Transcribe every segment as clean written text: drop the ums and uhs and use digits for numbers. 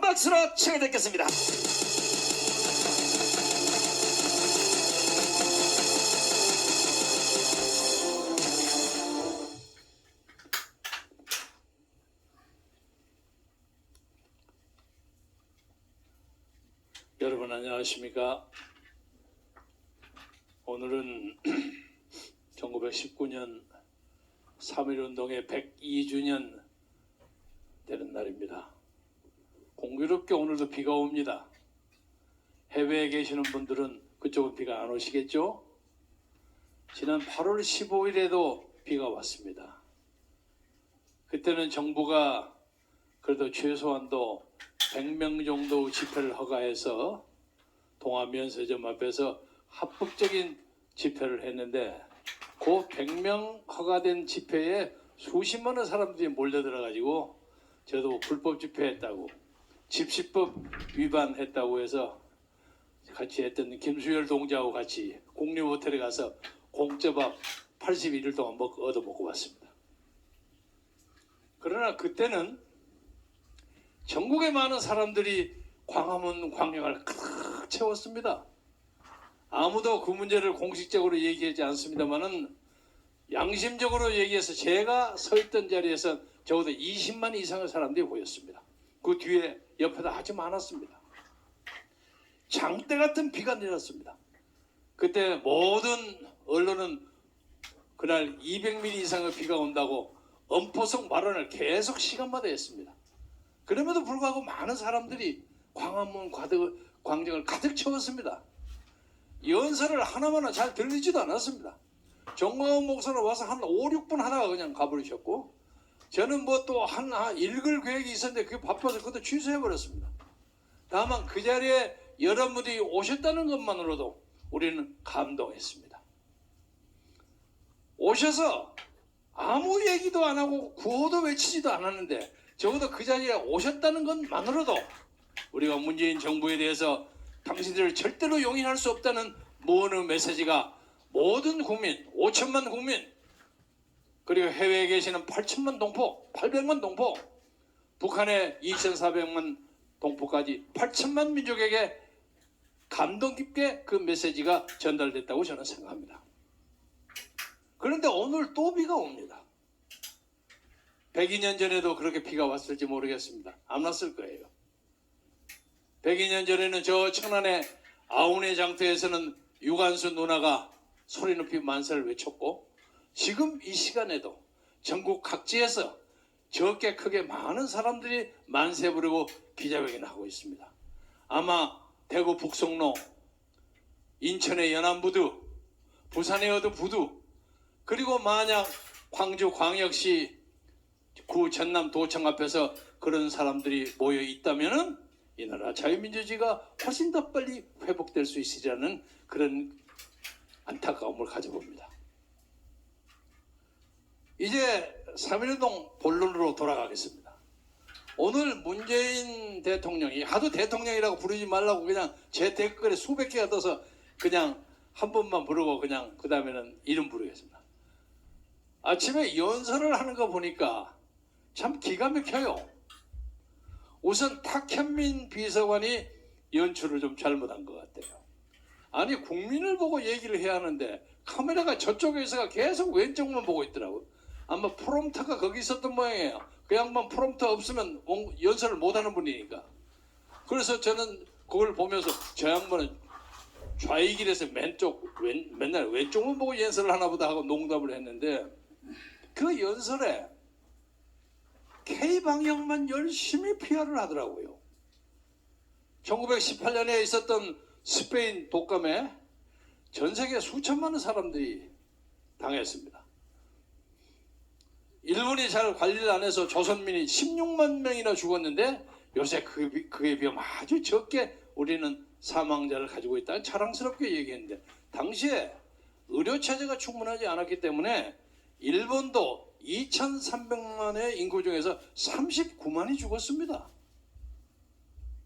박수로 청해 듣겠습니다. 여러분 안녕하십니까? 오늘은 1919년 3.1운동의 102주년 되는 날입니다. 공교롭게 오늘도 비가 옵니다. 해외에 계시는 분들은 그쪽은 비가 안 오시겠죠? 지난 8월 15일에도 비가 왔습니다. 그때는 정부가 그래도 최소한도 100명 정도 집회를 허가해서 동아면세점 앞에서 합법적인 집회를 했는데 그 100명 허가된 집회에 수십만의 사람들이 몰려들어가지고 저도 불법 집회했다고 집시법 위반했다고 해서 같이 했던 김수열 동자하고 같이 국립호텔에 가서 공짜밥 81일 동안 얻어먹고 왔습니다. 그러나 그때는 전국의 많은 사람들이 광화문 광장을 가득 채웠습니다. 아무도 그 문제를 공식적으로 얘기하지 않습니다만은 양심적으로 얘기해서 제가 서 있던 자리에서 적어도 20만 이상의 사람들이 보였습니다. 그 뒤에 옆에도 아주 많았습니다. 장대 같은 비가 내렸습니다. 그때 모든 언론은 그날 200mm 이상의 비가 온다고 엄포성 발언을 계속 시간마다 했습니다. 그럼에도 불구하고 많은 사람들이 광화문 광장을 가득 채웠습니다. 연설을 하나마나 잘 들리지도 않았습니다. 정광훈 목사는 와서 한 5, 6분 하다가 그냥 가버리셨고 저는 뭐 또 하나 읽을 계획이 있었는데 그게 바빠서 그것도 취소해버렸습니다. 다만 그 자리에 여러분들이 오셨다는 것만으로도 우리는 감동했습니다. 오셔서 아무 얘기도 안 하고 구호도 외치지도 않았는데 적어도 그 자리에 오셨다는 것만으로도 우리가 문재인 정부에 대해서 당신들을 절대로 용인할 수 없다는 무언의 메시지가 모든 국민, 5천만 국민 그리고 해외에 계시는 8천만 동포, 800만 동포 북한의 2,400만 동포까지 8천만 민족에게 감동 깊게 그 메시지가 전달됐다고 저는 생각합니다. 그런데 오늘 또 비가 옵니다. 102년 전에도 그렇게 비가 왔을지 모르겠습니다. 안 왔을 거예요. 102년 전에는 저 천안의 아운의 장터에서는 유관수 누나가 소리 높이 만세를 외쳤고 지금 이 시간에도 전국 각지에서 적게 크게 많은 사람들이 만세 부르고 기자회견을 하고 있습니다. 아마 대구 북성로, 인천의 연안부두, 부산의 어두부두 그리고 만약 광주 광역시 구 전남도청 앞에서 그런 사람들이 모여 있다면은 이 나라 자유민주주의가 훨씬 더 빨리 회복될 수 있으리라는 그런 안타까움을 가져봅니다. 이제 3.1운동 본론으로 돌아가겠습니다. 오늘 문재인 대통령이 하도 대통령이라고 부르지 말라고 그냥 제 댓글에 수백 개가 떠서 그냥 한 번만 부르고 그냥 그 다음에는 이름 부르겠습니다. 아침에 연설을 하는 거 보니까 참 기가 막혀요. 우선 탁현민 비서관이 연출을 좀 잘못한 것 같아요. 아니 국민을 보고 얘기를 해야 하는데 카메라가 저쪽에서가 계속 왼쪽만 보고 있더라고요. 아마 프롬프터가 거기 있었던 모양이에요. 그 양반 프롬프터 없으면 연설을 못하는 분이니까. 그래서 저는 그걸 보면서 저 양반은 좌익이라서 맨날 왼쪽만 보고 연설을 하나 보다 하고 농담을 했는데 그 연설에 K방역만 열심히 PR을 하더라고요. 1918년에 있었던 스페인 독감에 전 세계 수천만의 사람들이 당했습니다. 일본이 잘 관리를 안 해서 조선민이 16만 명이나 죽었는데 요새 그에 비하면 아주 적게 우리는 사망자를 가지고 있다는 자랑스럽게 얘기했는데 당시에 의료체제가 충분하지 않았기 때문에 일본도 2,300만의 인구 중에서 39만이 죽었습니다.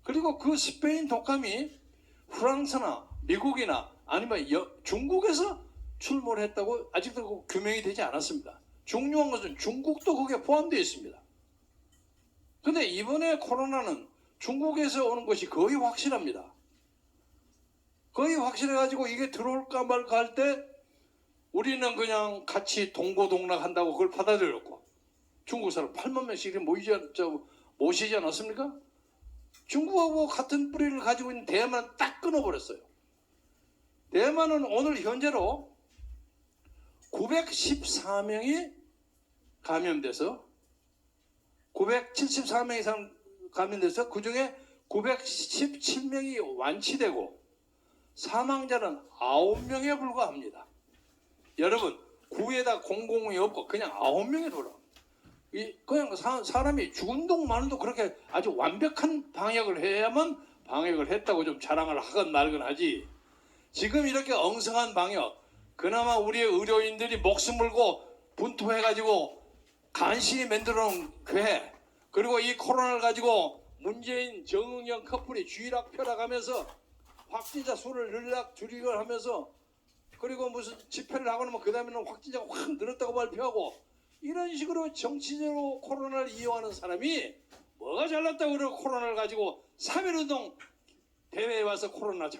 그리고 그 스페인 독감이 프랑스나 미국이나 아니면 중국에서 출몰을 했다고 아직도 규명이 되지 않았습니다. 중요한 것은 중국도 거기에 포함되어 있습니다. 근데 이번에 코로나는 중국에서 오는 것이 거의 확실합니다. 거의 확실해가지고 이게 들어올까 말까 할 때 우리는 그냥 같이 동고동락한다고 그걸 받아들였고, 중국 사람 8만 명씩 모시지 않았습니까? 중국하고 같은 뿌리를 가지고 있는 대만은 딱 끊어버렸어요. 대만은 오늘 현재로 914명이 감염돼서 974명 이상 감염돼서 그중에 917명이 완치되고 사망자는 9명에 불과합니다. 여러분, 9에다 00이 없고 그냥 9명에 돌아. 그냥 사람이 죽은 동 마는 동 그렇게 아주 완벽한 방역을 해야만 방역을 했다고 좀 자랑을 하건 말건 하지. 지금 이렇게 엉성한 방역, 그나마 우리의 의료인들이 목숨 걸고 분투해가지고 간신히 만들어 놓은 괴, 그리고 이 코로나를 가지고 문재인 정의영 커플이 쥐락펴락하면서 확진자 수를 늘락 줄이고 하면서, 그리고 무슨 집회를 하고 나면 그 다음에는 확진자가 확 늘었다고 발표하고, 이런 식으로 정치적으로 코로나를 이용하는 사람이 뭐가 잘났다고 그러고 코로나를 가지고 3.1운동 대회에 와서 코로나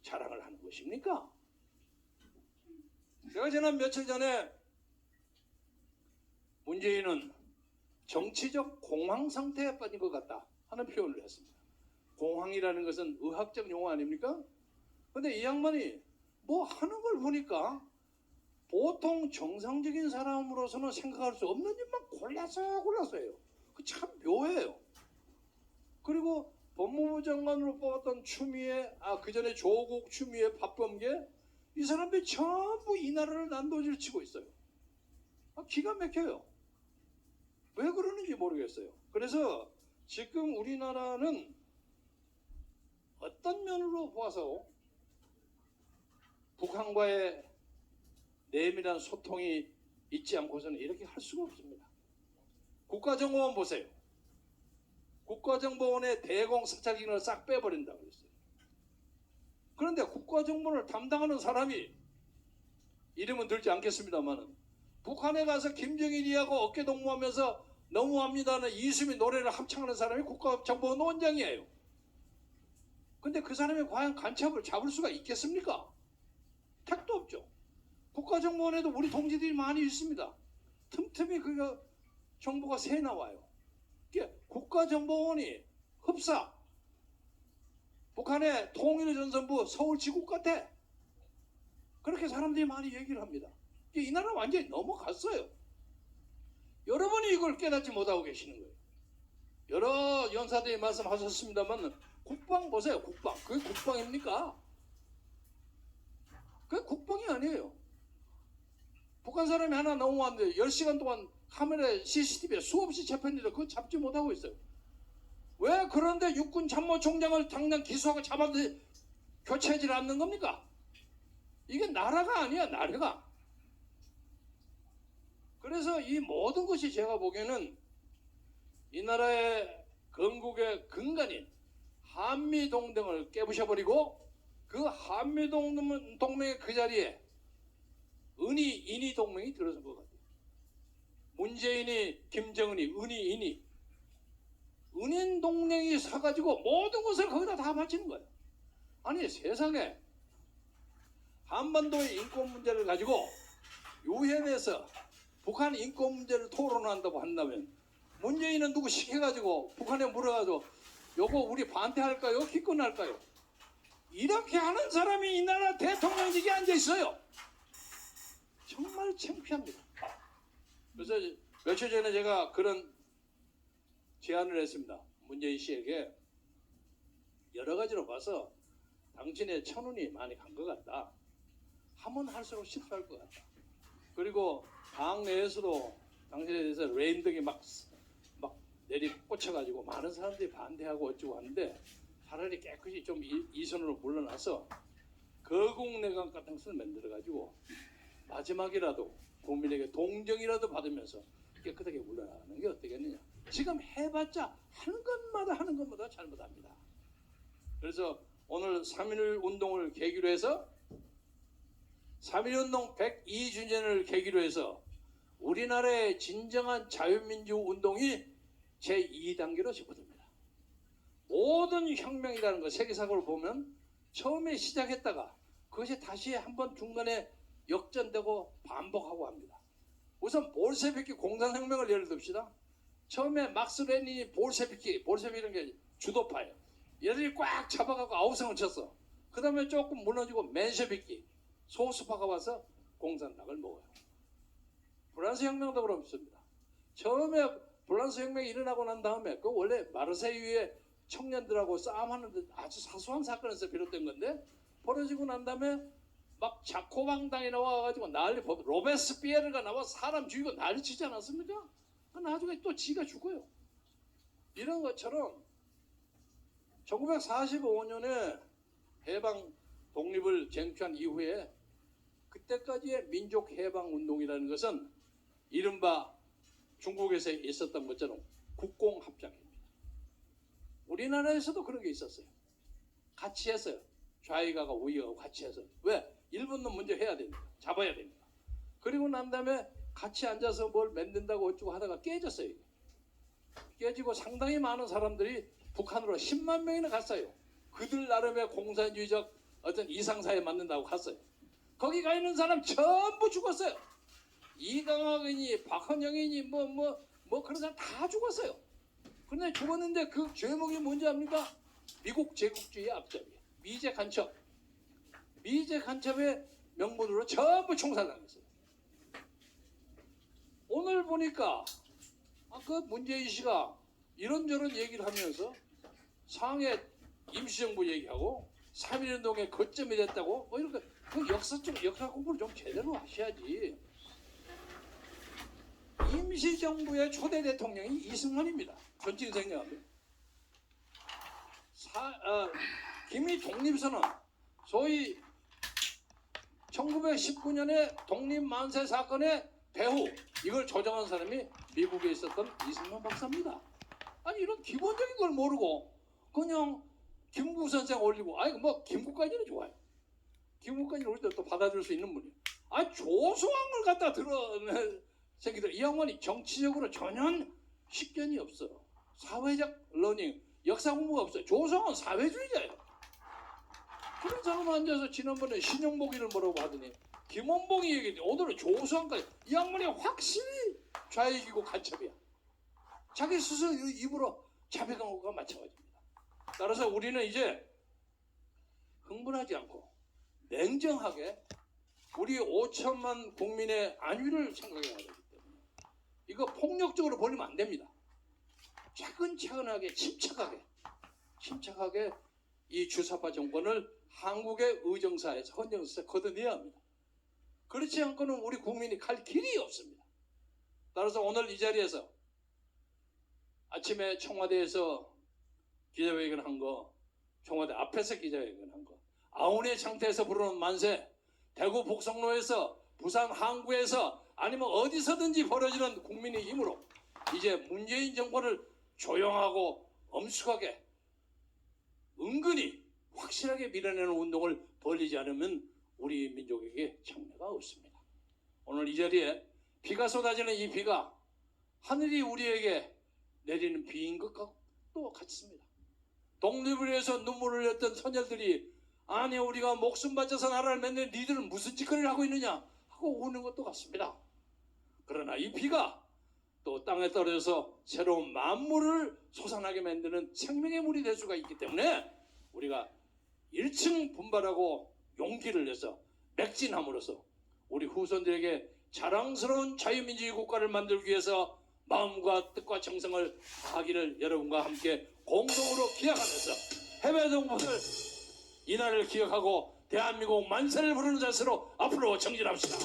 자랑을 하는 것입니까? 제가 지난 며칠 전에 문재인은 정치적 공황 상태에 빠진 것 같다 하는 표현을 했습니다. 공황이라는 것은 의학적 용어 아닙니까? 근데 이 양반이 뭐 하는 걸 보니까 보통 정상적인 사람으로서는 생각할 수 없는 일만 골라서 해요. 그 참 묘해요. 그리고 법무부 장관으로 뽑았던 추미애, 그 전에 조국, 추미애, 박범계, 이 사람들이 전부 이 나라를 난도질 치고 있어요. 기가 막혀요. 왜 그러는지 모르겠어요. 그래서 지금 우리나라는 어떤 면으로 보아서 북한과의 내밀한 소통이 있지 않고서는 이렇게 할 수가 없습니다. 국가정보원 보세요. 국가정보원의 대공 사찰 기능을 싹 빼버린다고 그랬어요. 그런데 국가정보를 담당하는 사람이, 이름은 들지 않겠습니다만은, 북한에 가서 김정일이하고 어깨동무하면서 너무합니다는 이수미 노래를 합창하는 사람이 국가정보원 원장이에요. 근데 그 사람이 과연 간첩을 잡을 수가 있겠습니까? 택도 없죠. 국가정보원에도 우리 동지들이 많이 있습니다. 틈틈이 그 정보가 새 나와요. 국가정보원이 흡사, 북한의 통일전선부 서울지국 같아. 그렇게 사람들이 많이 얘기를 합니다. 이 나라 완전히 넘어갔어요. 여러분이 이걸 깨닫지 못하고 계시는 거예요. 여러 연사들이 말씀하셨습니다만 국방 보세요. 국방. 그게 국방입니까? 그게 국방이 아니에요. 북한 사람이 하나 넘어왔는데 10시간 동안 카메라에 CCTV에 수없이 잡혔는데 그거 잡지 못하고 있어요. 왜 그런데 육군 참모총장을 당장 기소하고 잡았는데 교체하지 않는 겁니까? 이게 나라가 아니야, 나라가. 그래서 이 모든 것이 제가 보기에는 이 나라의 건국의 근간인 한미동맹을 깨부셔버리고, 그 한미동맹의 그 자리에 인이 동맹이 들어선 것 같아요. 문재인이, 김정은이, 인이 은인 동맹이 사가지고 모든 것을 거기다 다 바치는 거예요. 아니, 세상에 한반도의 인권 문제를 가지고 유엔에서 북한 인권 문제를 토론한다고 한다면 문재인은 누구 시켜가지고 북한에 물어가지고 요거 우리 반대할까요? 기권할까요? 이렇게 하는 사람이 이 나라 대통령직에 앉아 있어요. 정말 창피합니다. 그래서 며칠 전에 제가 그런 제안을 했습니다. 문재인 씨에게 여러 가지로 봐서 당신의 천운이 많이 간 것 같다. 하면 할수록 실수할 것 같다. 그리고 당 내에서도 당신에 대해서 레임덕이 막 내리 꽂혀가지고 많은 사람들이 반대하고 어쩌고 하는데 차라리 깨끗이 좀 이선으로 물러나서 거국내각 같은 것을 만들어가지고 마지막이라도 국민에게 동정이라도 받으면서 깨끗하게 물러나는 게 어떻겠느냐. 지금 해봤자 하는 것마다 잘못합니다. 그래서 오늘 3.1 운동을 계기로 해서 3.1 운동 102주년을 계기로 해서 우리나라의 진정한 자유민주 운동이 제2단계로 접어듭니다. 모든 혁명이라는 거 세계사적으로 보면 처음에 시작했다가 그것이 다시 한번 중간에 역전되고 반복하고 합니다. 우선 볼셰비키 공산혁명을 예를 듭시다. 처음에 막스 레닌이 볼셰비키라는 게 주도파예요. 얘들이 꽉 잡아가고 아우성을 쳤어. 그 다음에 조금 무너지고 맨셰비키 소수파가 와서 공산당을 먹어요. 프랑스 혁명도 그렇습니다. 처음에 프랑스 혁명이 일어나고 난 다음에 그 원래 마르세유의 청년들하고 싸움하는데 아주 사소한 사건에서 비롯된 건데 벌어지고 난 다음에 막 자코방당이 나와가지고 난리 로베스피에르가 나와 사람 죽이고 난리 치지 않았습니까? 나중에 또 지가 죽어요. 이런 것처럼 1945년에 해방 독립을 쟁취한 이후에 그때까지의 민족 해방 운동이라는 것은 이른바 중국에서 있었던 것처럼 국공합작입니다. 우리나라에서도 그런 게 있었어요. 같이 했어요. 좌익하고 우익하고 같이 해서. 왜? 일본은 먼저 해야 됩니다. 잡아야 됩니다. 그리고 난 다음에 같이 앉아서 뭘 만든다고 어쩌고 하다가 깨졌어요. 깨지고 상당히 많은 사람들이 북한으로 10만 명이나 갔어요. 그들 나름의 공산주의적 어떤 이상사에 맞는다고 갔어요. 거기 가 있는 사람 전부 죽었어요. 이강학이니 박헌영이니 뭐 그런 사람 다 죽었어요. 그런데 죽었는데 그 죄목이 뭔지 압니까? 미국 제국주의의 앞잡이 미제 간첩의 명분으로 전부 총살당했어요. 오늘 보니까 그 문재인 씨가 이런저런 얘기를 하면서 상해 임시정부 얘기하고 3.1운동의 거점이 됐다고 뭐 이렇게 그 역사 공부를 좀 제대로 하셔야지. 임시정부의 초대 대통령이 이승만입니다. 전직 생략합니다. 김이 독립선언 소위 1919년에 독립만세 사건의 배후 이걸 조정한 사람이 미국에 있었던 이승만 박사입니다. 아니 이런 기본적인 걸 모르고 그냥 김국 선생 올리고 아니 뭐 김국까지는 좋아요. 김국까지는 우리도 또 받아줄 수 있는 분이에요. 아니 조소왕을 갖다 드러내 새끼들 이 양반이 정치적으로 전혀 식견이 없어. 사회적 러닝 역사 공부가 없어요. 조소왕은 사회주의자예요. 그런 사람 앉아서 지난번에 신용복이를 뭐라고 하더니 김원봉이 얘기했는데 오늘은 조소왕까지 이 양반이 확실히 좌익이고 간첩이야. 자기 스스로 입으로 자백한 것과 마찬가지입니다. 따라서 우리는 이제 흥분하지 않고 냉정하게 우리 5천만 국민의 안위를 생각해야 되기 때문에 이거 폭력적으로 벌리면 안 됩니다. 차근차근하게 침착하게 이 주사파 정권을 한국의 의정사에서 헌정사에서 걷어내야 합니다. 그렇지 않고는 우리 국민이 갈 길이 없습니다. 따라서 오늘 이 자리에서 아침에 청와대에서 기자회견 한 거, 청와대 앞에서 기자회견 한 거, 아우네 창태에서 부르는 만세, 대구 복성로에서 부산 항구에서 아니면 어디서든지 벌어지는 국민의 힘으로 이제 문재인 정권을 조용하고 엄숙하게 은근히 확실하게 밀어내는 운동을 벌이지 않으면 우리 민족에게 장래가 없습니다. 오늘 이 자리에 비가 쏟아지는 이 비가 하늘이 우리에게 내리는 비인 것도 같습니다. 독립을 위해서 눈물을 흘렸던 선열들이 아니 우리가 목숨 바쳐서 나라를 맺는 니들은 무슨 짓거리를 하고 있느냐 하고 우는 것도 같습니다. 그러나 이 비가 또 땅에 떨어져서 새로운 만물을 솟아나게 만드는 생명의 물이 될 수가 있기 때문에 우리가 일층 분발하고 용기를 내서 맥진함으로써 우리 후손들에게 자랑스러운 자유민주주의 국가를 만들기 위해서 마음과 뜻과 정성을 다하기를 여러분과 함께 공동으로 기약하면서 해외 동포들 이날을 기억하고 대한민국 만세를 부르는 자세로 앞으로 정진합시다.